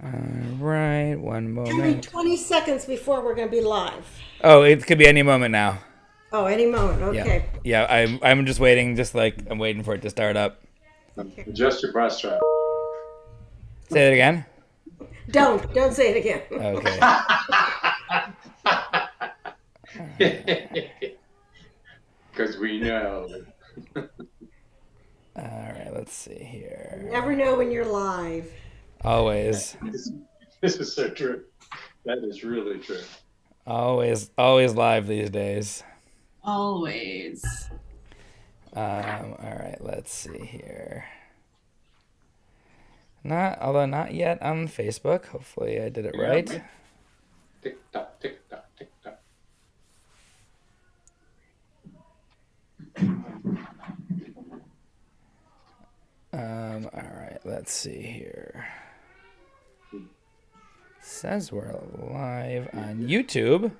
All right, one It's gonna be moment. 20 seconds before we're gonna be live. Oh, it could be any moment now. Oh, any moment. Yeah, Okay. yeah. I'm just waiting, just like I'm waiting for it to start up. Okay. Adjust your bra strap. Say that again. Don't say it again. Okay. Because we know. All right. Let's see here. Never know when you're live. Always, This is so true. That is really true. always live these days. Always. All right. Let's see here. Although not yet on Facebook. Hopefully, I did it Yeah, right. right. Tick tock, tick tock, tick tock. All right. Let's see here. Says we're live on YouTube.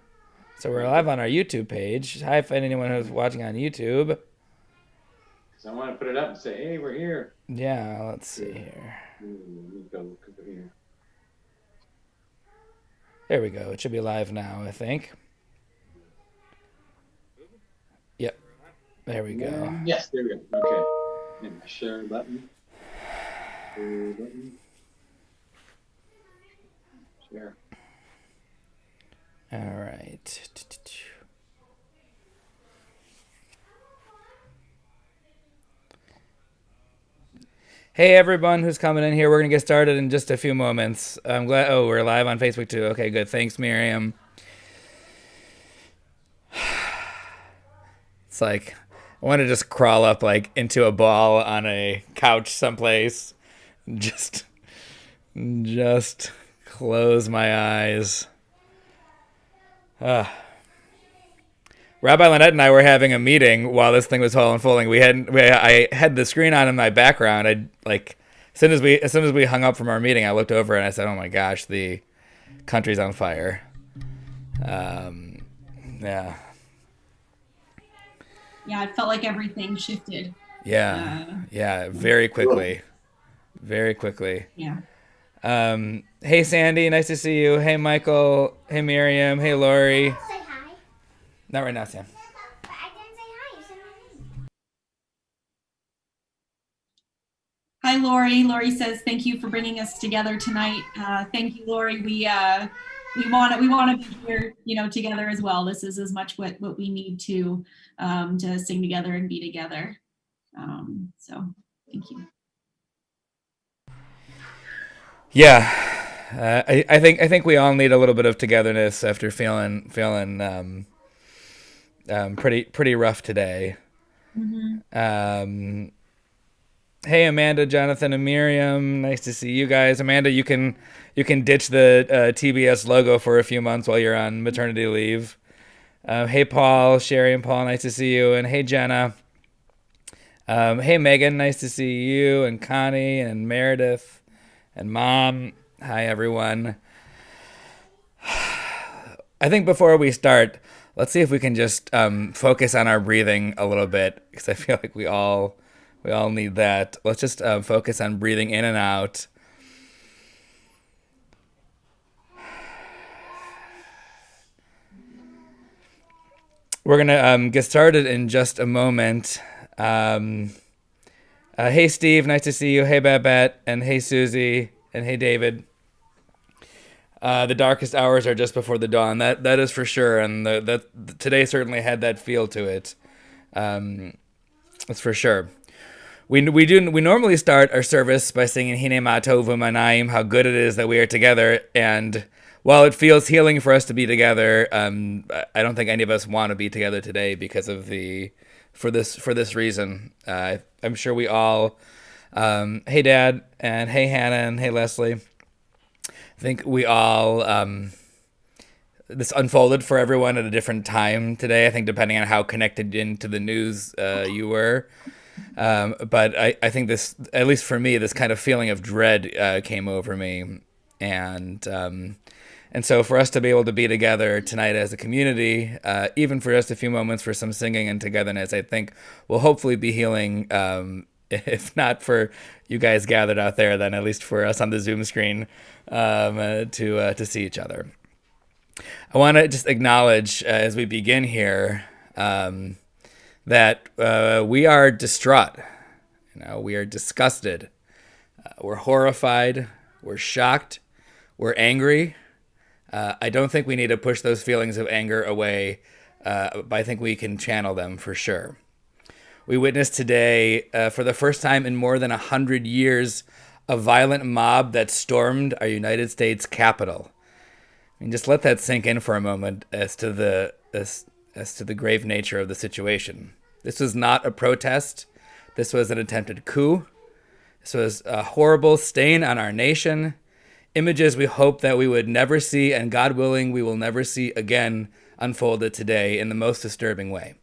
So we're live on our YouTube page. Hi, if anyone who's watching on YouTube. Because I want to put it up and say, hey, we're here. Yeah, let's see here. Let me go here. There we go. It should be live now, I think. Yep. There we go. Yes, there we go. Okay. And my share button. Share button. Share. All right. Hey, everyone who's coming in here. We're going to get started in just a few moments. I'm glad. Oh, we're live on Facebook too. Okay, good. Thanks, Miriam. It's like I want to just crawl up like into a ball on a couch someplace. Just close my eyes. Rabbi Lynette and I were having a meeting while this thing was all unfolding. I had the screen on in my background. I like as soon as we hung up from our meeting, I looked over and I said, "Oh my gosh, the country's on fire." Yeah. Yeah, it felt like everything shifted. Yeah, very quickly. Very quickly. Yeah. Hey, Sandy, nice to see you. Hey, Michael. Hey, Miriam. Hey, Lori. Say hi. Not right now, Sam. But I didn't say hi. You said my name. Hi, Lori. Lori says, "Thank you for bringing us together tonight." Thank you, Lori. We want to be here, together as well. This is as much what we need to sing together and be together. So, thank you. Yeah, I think we all need a little bit of togetherness after feeling pretty rough today. Mm-hmm. Hey, Amanda, Jonathan, and Miriam. Nice to see you guys. Amanda, you can ditch the TBS logo for a few months while you're on maternity leave. Hey, Paul, Sherry, and Paul. Nice to see you. And hey, Jenna. Hey, Megan. Nice to see you. And Connie and Meredith and Mom. Hi, everyone. I think before we start, let's see if we can just focus on our breathing a little bit, because I feel like we all need that. Let's just focus on breathing in and out. We're going to get started in just a moment. Hey, Steve. Nice to see you. Hey, Babette. And hey, Susie. And hey, David. The darkest hours are just before the dawn. That is for sure. And today certainly had that feel to it. That's for sure. We normally start our service by singing Hine Ma Tov U'Manayim, how good it is that we are together. And while it feels healing for us to be together, I don't think any of us want to be together today because of for this reason. I'm sure we all. Hey, Dad, and hey, Hannah, and hey, Leslie. I think we all. This unfolded for everyone at a different time today. I think depending on how connected into the news you were. But I think this, at least for me, this kind of feeling of dread came over me, and so for us to be able to be together tonight as a community, even for just a few moments for some singing and togetherness, I think will hopefully be healing if not for you guys gathered out there, then at least for us on the Zoom screen to see each other. I want to just acknowledge as we begin here that we are distraught. We are disgusted. We're horrified. We're shocked. We're angry. I don't think we need to push those feelings of anger away, but I think we can channel them for sure. We witnessed today, for the first time in more than 100 years, a violent mob that stormed our United States Capitol. I mean, just let that sink in for a moment as to the grave nature of the situation. This was not a protest. This was an attempted coup. This was a horrible stain on our nation. Images we hope that we would never see, and God willing, we will never see again unfolded today in the most disturbing way.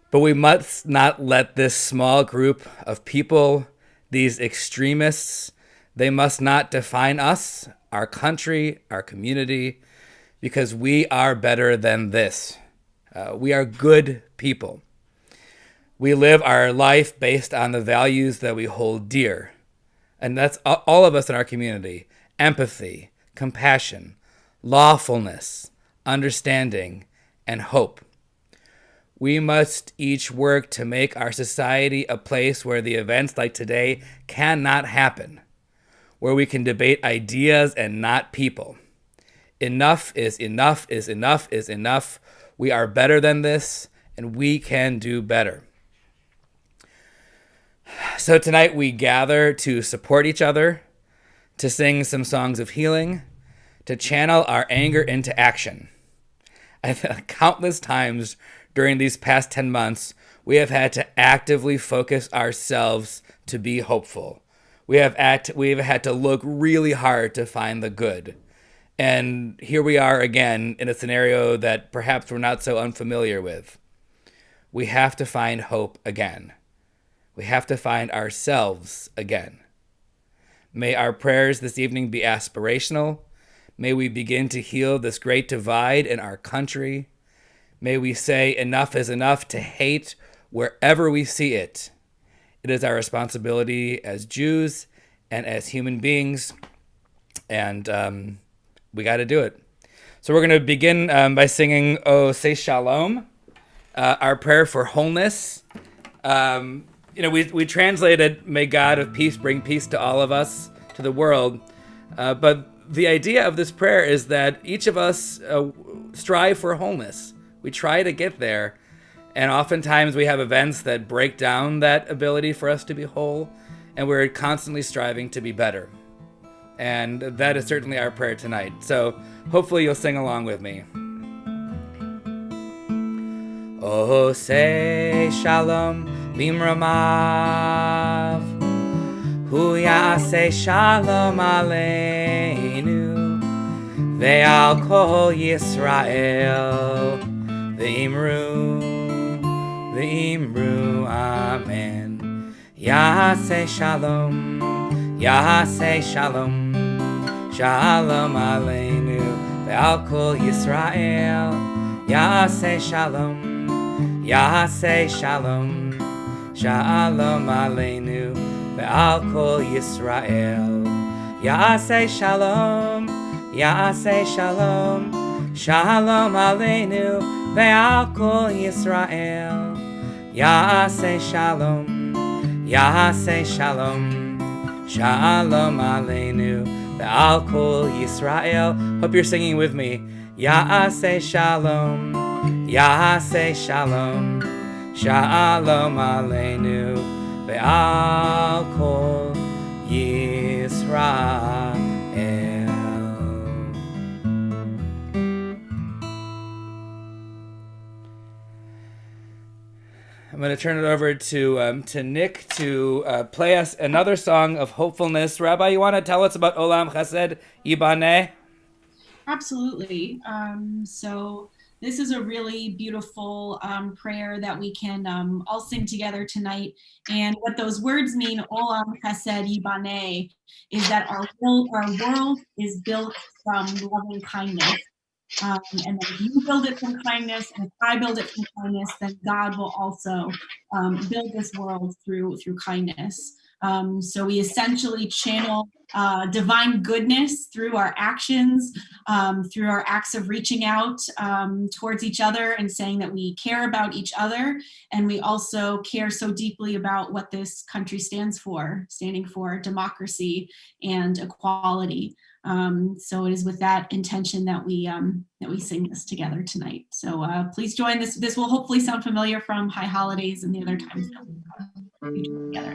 But we must not let this small group of people, these extremists, they must not define us, our country, our community, because we are better than this. We are good people. We live our life based on the values that we hold dear. And that's all of us in our community: empathy, compassion, lawfulness, understanding, and hope. We must each work to make our society a place where the events like today cannot happen, where we can debate ideas and not people. Enough is enough is enough is enough. We are better than this, and we can do better. So tonight we gather to support each other, to sing some songs of healing, to channel our anger into action. Countless times during these past 10 months, we have had to actively focus ourselves to be hopeful. We have had to look really hard to find the good. And here we are again in a scenario that perhaps we're not so unfamiliar with. We have to find hope again. We have to find ourselves again. May our prayers this evening be aspirational. May we begin to heal this great divide in our country. May we say enough is enough to hate wherever we see it. It is our responsibility as Jews and as human beings, and we got to do it. So we're going to begin by singing "Oh, Say Shalom," our prayer for wholeness. We translated, "May God of peace bring peace to all of us, to the world." But the idea of this prayer is that each of us strive for wholeness. We try to get there. And oftentimes we have events that break down that ability for us to be whole. And we're constantly striving to be better. And that is certainly our prayer tonight. So hopefully you'll sing along with me. Oh, say shalom bimramav, hu ya'aseh shalom aleinu, ve'al kol Yisrael, ve'imru, amen. Ya'aseh shalom, shalom aleinu, ve'al kol Yisrael, ya'aseh shalom, shalom aleinu, ve'al kol Yisrael. Ya'aseh shalom, shalom aleinu, ve'al kol Yisrael. Ya'aseh shalom, shalom aleinu, ve'al kol Yisrael. Hope you're singing with me. Ya'aseh shalom, shalom aleinu, ve'al kol Yisrael. I'm going to turn it over to Nick to play us another song of hopefulness. Rabbi, you want to tell us about Olam Chesed Yibaneh? Absolutely. So this is a really beautiful prayer that we can all sing together tonight. And what those words mean, Olam Chesed Yibaneh, is that our world is built from loving kindness. And then if you build it from kindness, and if I build it from kindness, then God will also build this world through kindness. So we essentially channel divine goodness through our actions, through our acts of reaching out towards each other and saying that we care about each other. And we also care so deeply about what this country stands for, standing for democracy and equality. So it is with that intention that we sing this together tonight. So please join this. This will hopefully sound familiar from High Holidays and the other times that we do together.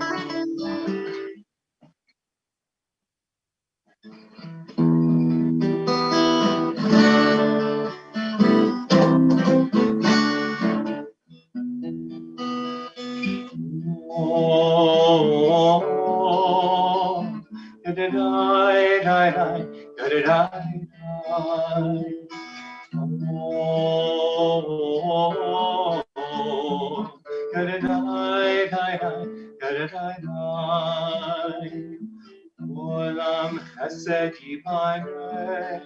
Olam chesed yibaneh,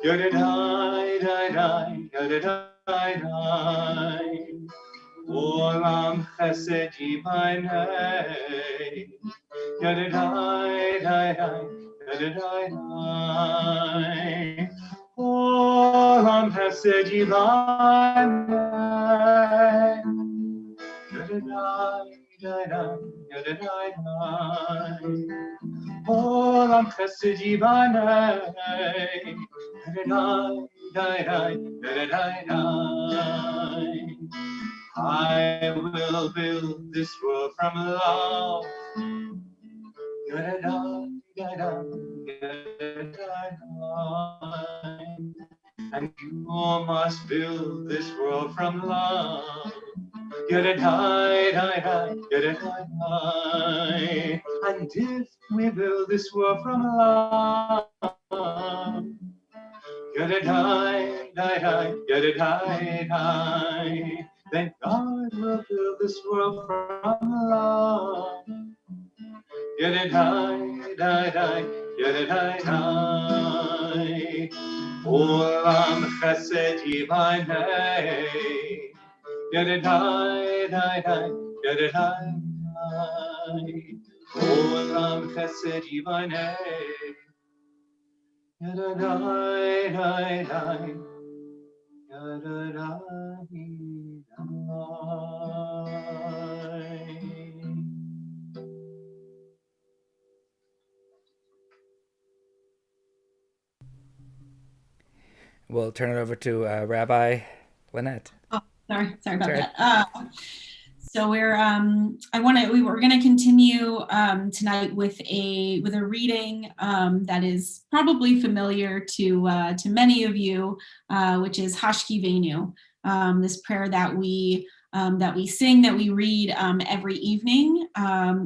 Yadadai, Yadadai, Yadadai. Olam chesed yibaneh, Yadadai, Yadadai, Yadadai. Olam chesed yibaneh, Yadadai, Yadadai, Yadadai. Olam chesed yibaneh, Yadadai, Yadadai, Yadadai. I will build this world from love. Yadadai, Yadadai, Yadadai. And you must build this world from love. Yadadai, Yadadai, Yadadai. And if we build this world from love, Yadadai, Yadadai, Yadadai, then God will build this world from love. Yadadai, Yadadai, Yadadai. Olam chesed yibaneh, Yadadai, Yadadai, Yadadai. Olam chesed yibaneh, Yadadai, Yadadai, Yadadai. We'll turn it over to Rabbi Lynette. Oh, sorry about Sorry. that. So we're going to continue tonight with a reading that is probably familiar to many of you, which is Hashkivenu, this prayer that we sing, that we read every evening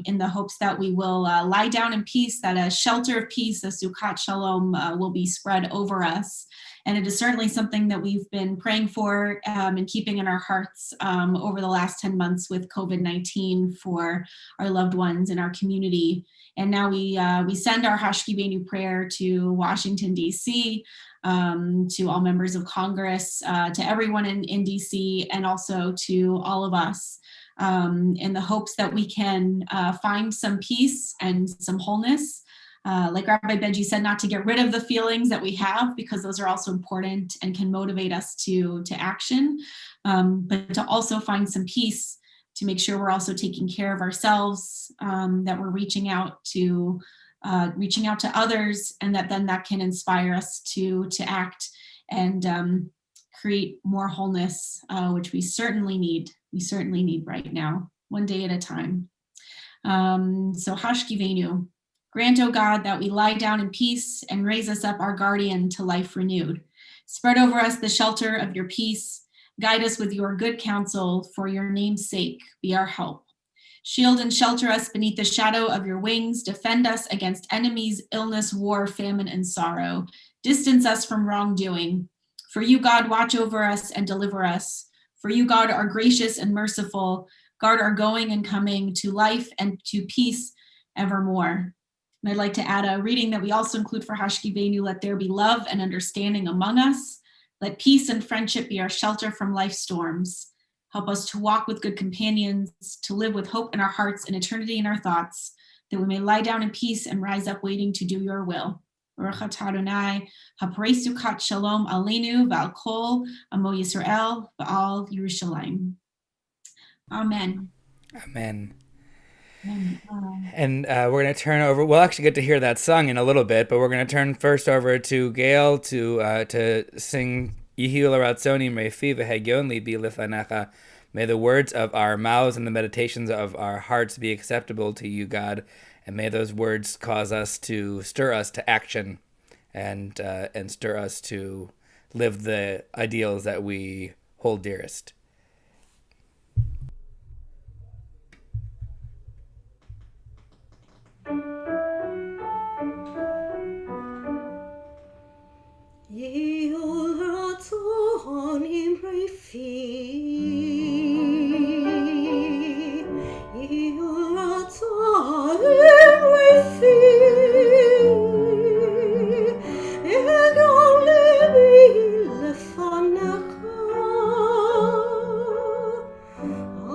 in the hopes that we will lie down in peace, that a shelter of peace, a Sukkot Shalom, will be spread over us. And it is certainly something that we've been praying for and keeping in our hearts over the last 10 months with COVID-19 for our loved ones in our community. And now we send our Hashkivenu prayer to Washington, D.C., to all members of Congress, to everyone in D.C., and also to all of us, in the hopes that we can find some peace and some wholeness. Like Rabbi Benji said, not to get rid of the feelings that we have, because those are also important and can motivate us to action, but to also find some peace, to make sure we're also taking care of ourselves, that we're reaching out to others, and that can inspire us to act and create more wholeness, which we certainly need right now, one day at a time. So Hashkivenu. Grant, O God, that we lie down in peace and raise us up our guardian to life renewed. Spread over us the shelter of your peace. Guide us with your good counsel, for your name's sake, be our help. Shield and shelter us beneath the shadow of your wings. Defend us against enemies, illness, war, famine, and sorrow. Distance us from wrongdoing. For you, God, watch over us and deliver us. For you, God, are gracious and merciful. Guard our going and coming to life and to peace evermore. And I'd like to add a reading that we also include for Hashkivenu. Let there be love and understanding among us. Let peace and friendship be our shelter from life's storms. Help us to walk with good companions, to live with hope in our hearts and eternity in our thoughts, that we may lie down in peace and rise up waiting to do your will. Baruch atah Adonai, haparesu kat shalom aleinu v'al kol amo Yisrael v'al Yerushalayim. Amen. Amen. Amen. And we're going to turn over. We'll actually get to hear that sung in a little bit, but we're going to turn first over to Gail to sing Yihi L'Ratzoni Mefi V'Hegyon Libi Lefanecha. May the words of our mouths and the meditations of our hearts be acceptable to you, God, and may those words cause us to stir us to action, and stir us to live the ideals that we hold dearest. Yihul ratzon imrefi. Yihul ratzon imrefi. Egon levi lefanecha.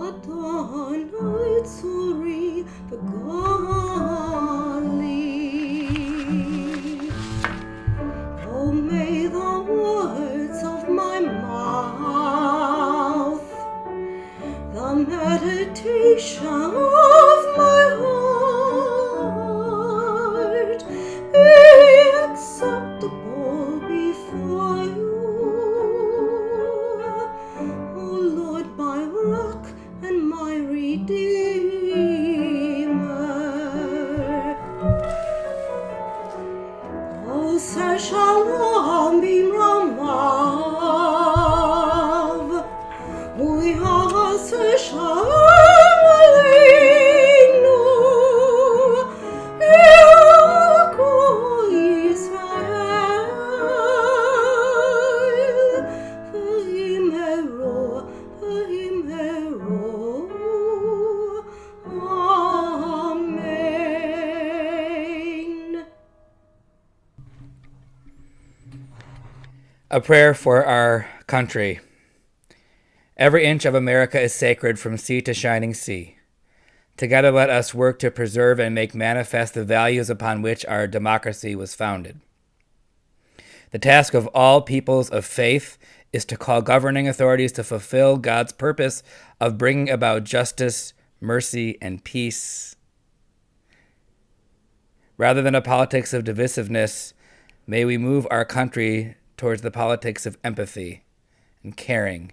Adonai tzuri v'gali. Oh, may the words of my mouth, the meditation of my heart be acceptable before you. Oh Lord, my rock and my redeemer. Oh, say shalom b'ramav, u'yaseh shalom aleinu, v'yakol Yisrael, v'yimeru, amen. A prayer for our country. Every inch of America is sacred from sea to shining sea. Together let us work to preserve and make manifest the values upon which our democracy was founded. The task of all peoples of faith is to call governing authorities to fulfill God's purpose of bringing about justice, mercy, and peace. Rather than a politics of divisiveness, may we move our country towards the politics of empathy and caring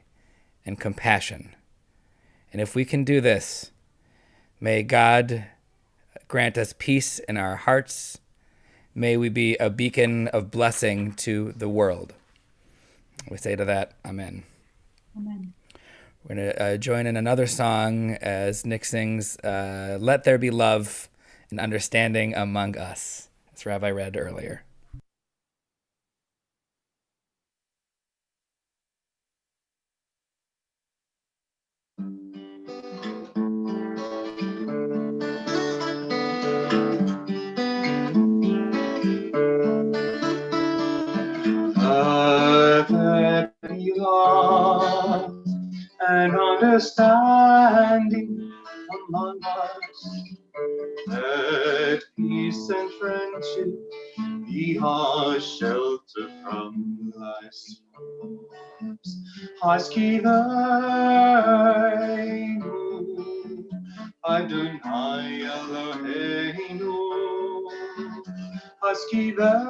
and compassion. And if we can do this, may God grant us peace in our hearts. May we be a beacon of blessing to the world. We say to that, Amen. Amen. We're going to join in another song as Nick sings, Let There Be Love and Understanding Among Us, as Rabbi read earlier. Let there be love and understanding among us. Let peace and friendship be our shelter from life's storms. Haskivenu, Adonai Eloheinu. Haskivenu,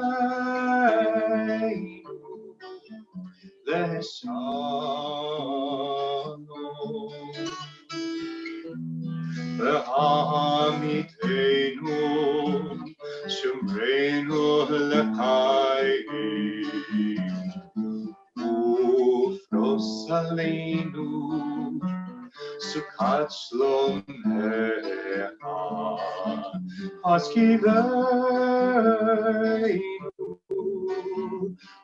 Leshalom. V'amitenu, Shumrenu l'chaim. Ufros aleinu, Sukkot Shlom Lecha. Haskivenu,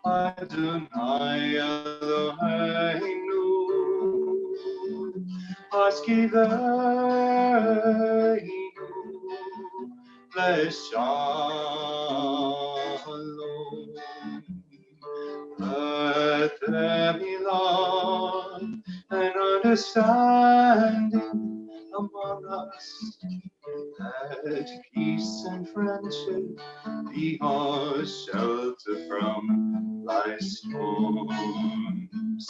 Adonai Eloheinu. Haskivenu, Beth Shalom. Let there be love and understanding among us. Let peace and friendship be our shelter from life's storms.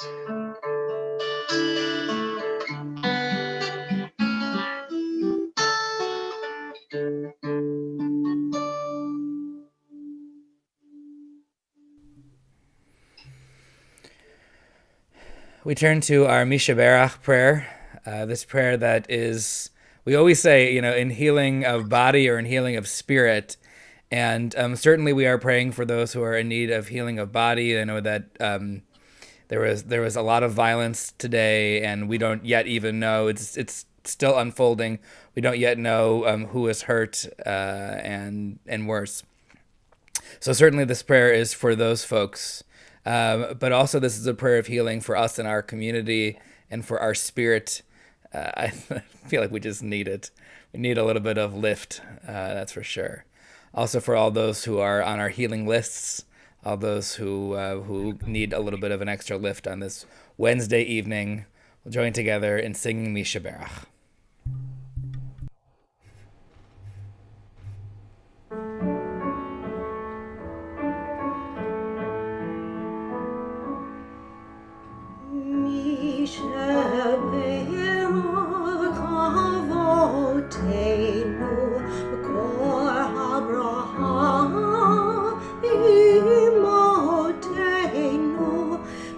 We turn to our Mishaberach prayer, this prayer that is, we always say, in healing of body or in healing of spirit. And certainly we are praying for those who are in need of healing of body. I know that there was a lot of violence today, and we don't yet even know. It's still unfolding. We don't yet know who is hurt and worse. So certainly this prayer is for those folks. But also this is a prayer of healing for us and our community and for our spirit. I feel like we just need it. We need a little bit of lift, that's for sure. Also for all those who are on our healing lists, all those who need a little bit of an extra lift on this Wednesday evening. We'll join together in singing Mishaberach.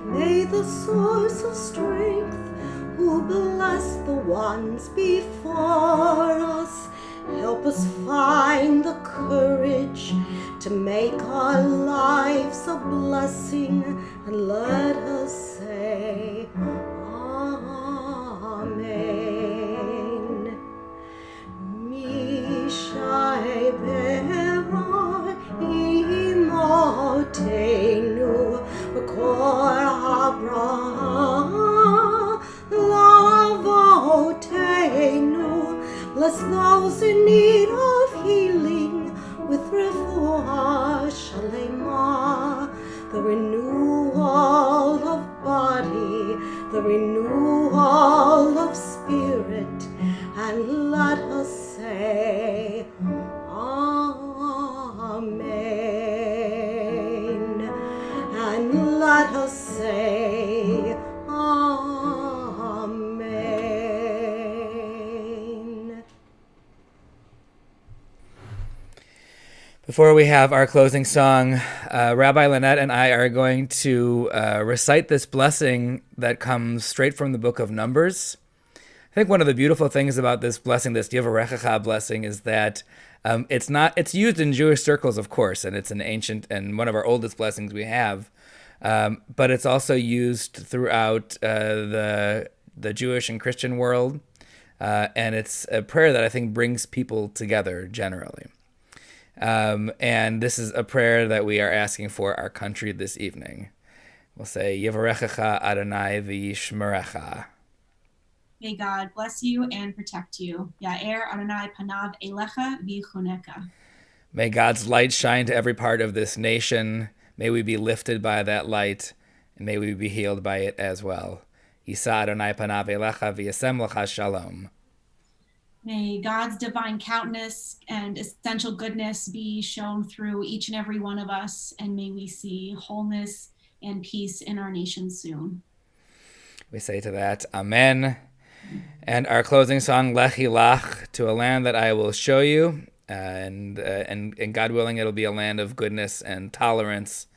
May the source of strength, who bless the ones before us, help us find the courage to make our lives a blessing, and let us say Amen. Mishai Bera Imotenu Kor Abraham Lavotenu. Bless those in need of healing with refuah shalema, the renewal of body, the renewal of spirit, and let us say Amen, and let us say Amen. Before we have our closing song, Rabbi Lynette and I are going to recite this blessing that comes straight from the book of Numbers. I think one of the beautiful things about this blessing, this Yivarechecha blessing, is that it's used in Jewish circles, of course, and it's an ancient and one of our oldest blessings we have, but it's also used throughout the Jewish and Christian world, and it's a prayer that I think brings people together generally. And this is a prayer that we are asking for our country this evening. We'll say, Yivarechecha Adonai v'yishmerecha. May God bless you and protect you. Ya'er Adonai panav elecha v'yichuneka. May God's light shine to every part of this nation. May we be lifted by that light, and may we be healed by it as well. Yisa Adonai panav elecha v'yasem lecha shalom. May God's divine countenance and essential goodness be shown through each and every one of us, and may we see wholeness and peace in our nation soon. We say to that, Amen. And our closing song, Lechi Lach, to a land that I will show you, and God willing, it'll be a land of goodness and tolerance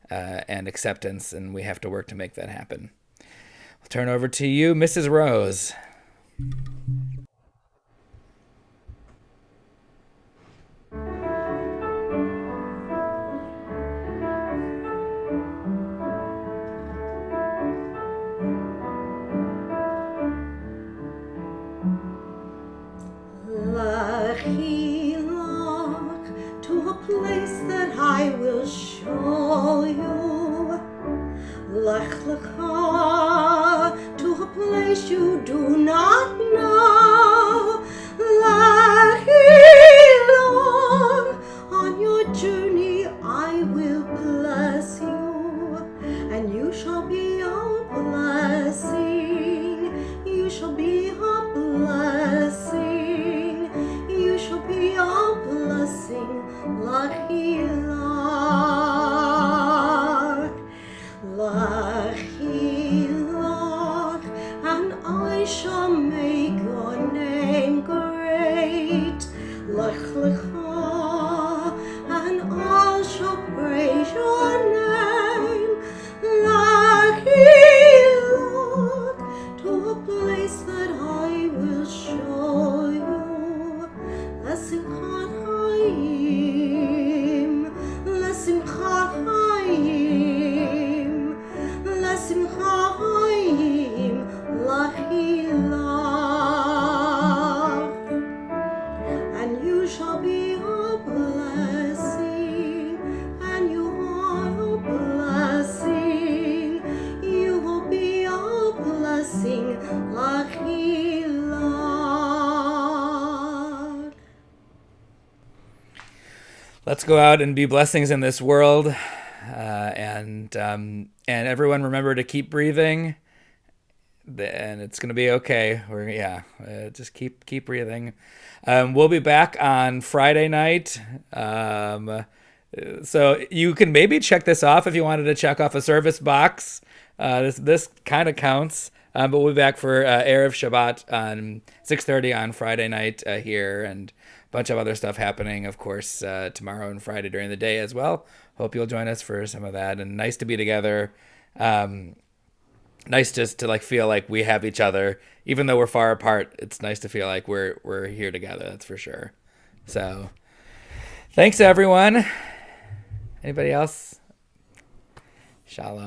and acceptance, and we have to work to make that happen. I'll turn over to you, Mrs. Rose. To a place that I will show you. Lech lecha, to a place you do not know. Lech let's go out and be blessings in this world. And everyone remember to keep breathing, and it's gonna be okay. Just keep breathing. We'll be back on Friday night. So you can maybe check this off if you wanted to check off a service box. This kind of counts. But we'll be back for Erev Shabbat on 6:30 on Friday night here, and a bunch of other stuff happening, of course, tomorrow and Friday during the day as well. Hope you'll join us for some of that. And nice to be together. Nice just to feel like we have each other, even though we're far apart. It's nice to feel like we're here together. That's for sure. So, thanks everyone. Anybody else? Shalom.